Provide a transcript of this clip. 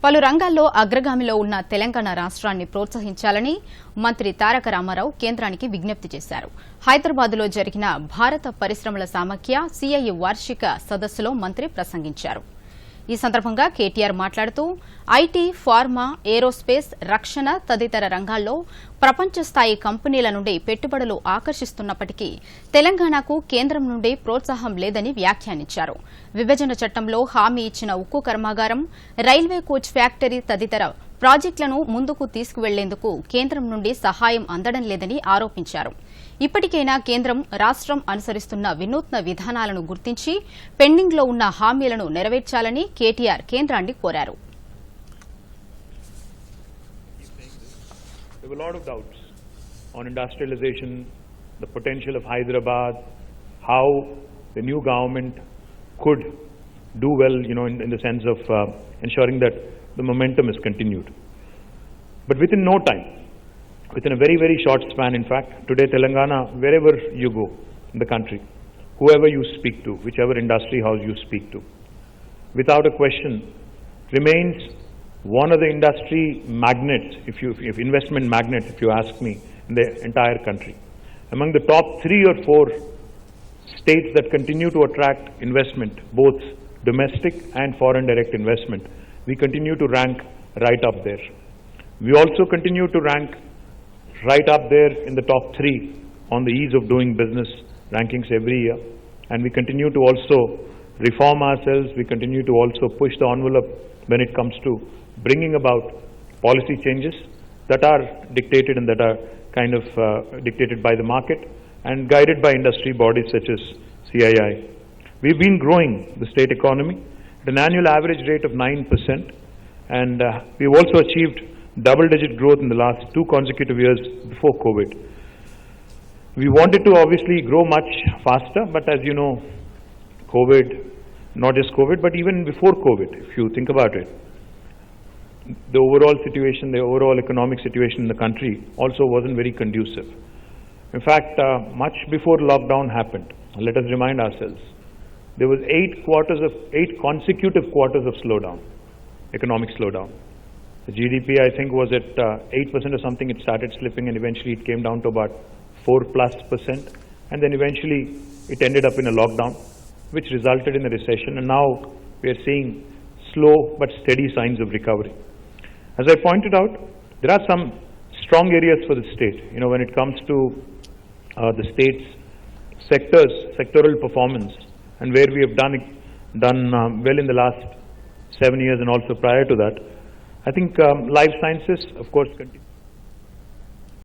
పలు రంగాల్లో అగ్రగామిలో ఉన్న తెలంగాణ రాష్ట్రాన్ని ప్రోత్సహించాలని మంత్రి తారక రామారావు కేంద్రానికి విజ్ఞప్తి చేశారు. హైదరాబాద్లో జరిగిన భారత పరిశ్రమల సమాఖ్య CII వార్షిక సదస్సులో మంత్రి ప్రసంగించారు. ఈ సందర్భంగా KTR మాట్లాడుతూ IT, ఫార్మా, ఏరోస్పేస్, రక్షణ తదితర రంగాల్లో ప్రపంచ స్థాయి కంపెనీల నుండి పెట్టుబడులు ఆకర్షిస్తున్నప్పటికీ తెలంగాణకు కేంద్రం నుండి ప్రోత్సాహం లేదని వ్యాఖ్యానించారు. విభజన చట్టంలో హామీ ఇచ్చిన ఉక్కు కర్మాగారం, రైల్వే కోచ్ ఫ్యాక్టరీ తదితర ప్రాజెక్టులను ముందుకు తీసుకువెళ్లేందుకు కేంద్రం నుండి సహాయం అందడం లేదని ఆరోపించారు. ఇప్పటికైనా కేంద్రం రాష్ట్రం అనుసరిస్తున్న వినూత్న విధానాలను గుర్తించి పెండింగ్లో ఉన్న హామీలను నెరవేర్చాలని KTR కేంద్రాన్ని కోరారు. There were a lot of doubts on industrialization, the potential of Hyderabad, how the new government could do well, in the sense of ensuring that the momentum is continued. But within no time, within a very, very short span, in fact, today Telangana, wherever you go in the country, whoever you speak to, whichever industry house you speak to, without a question, remains one of the industry magnets, if investment magnets, if you ask me, in the entire country. Among the top 3 or 4 states that continue to attract investment, both domestic and foreign direct investment, we continue to rank right up there. We also continue to rank right up there in the top 3 on the ease of doing business rankings every year, and we continue to also reform ourselves. We continue to also push the envelope when it comes to bringing about policy changes that are dictated and that are kind of dictated by the market and guided by industry bodies such as CII. We've been growing the state economy at an annual average rate of 9%, and we've also achieved double-digit growth in the last 2 consecutive years before COVID. We wanted to obviously grow much faster, but as you know, COVID, not just COVID, but even before COVID, if you think about it, the overall situation, the overall economic situation in the country also wasn't very conducive. In fact, much before lockdown happened, let us remind ourselves, there was 8 consecutive quarters of slowdown, economic slowdown. The GDP, I think, was at 8% or something. It started slipping, and eventually it came down to about 4+%, and then eventually it ended up in a lockdown, which resulted in a recession, and now we are seeing slow but steady signs of recovery. As I pointed out, there are some strong areas for the state. When it comes to the state's sectoral performance, and where we have done well in the last 7 years and also prior to that, I think life sciences, of course, continue.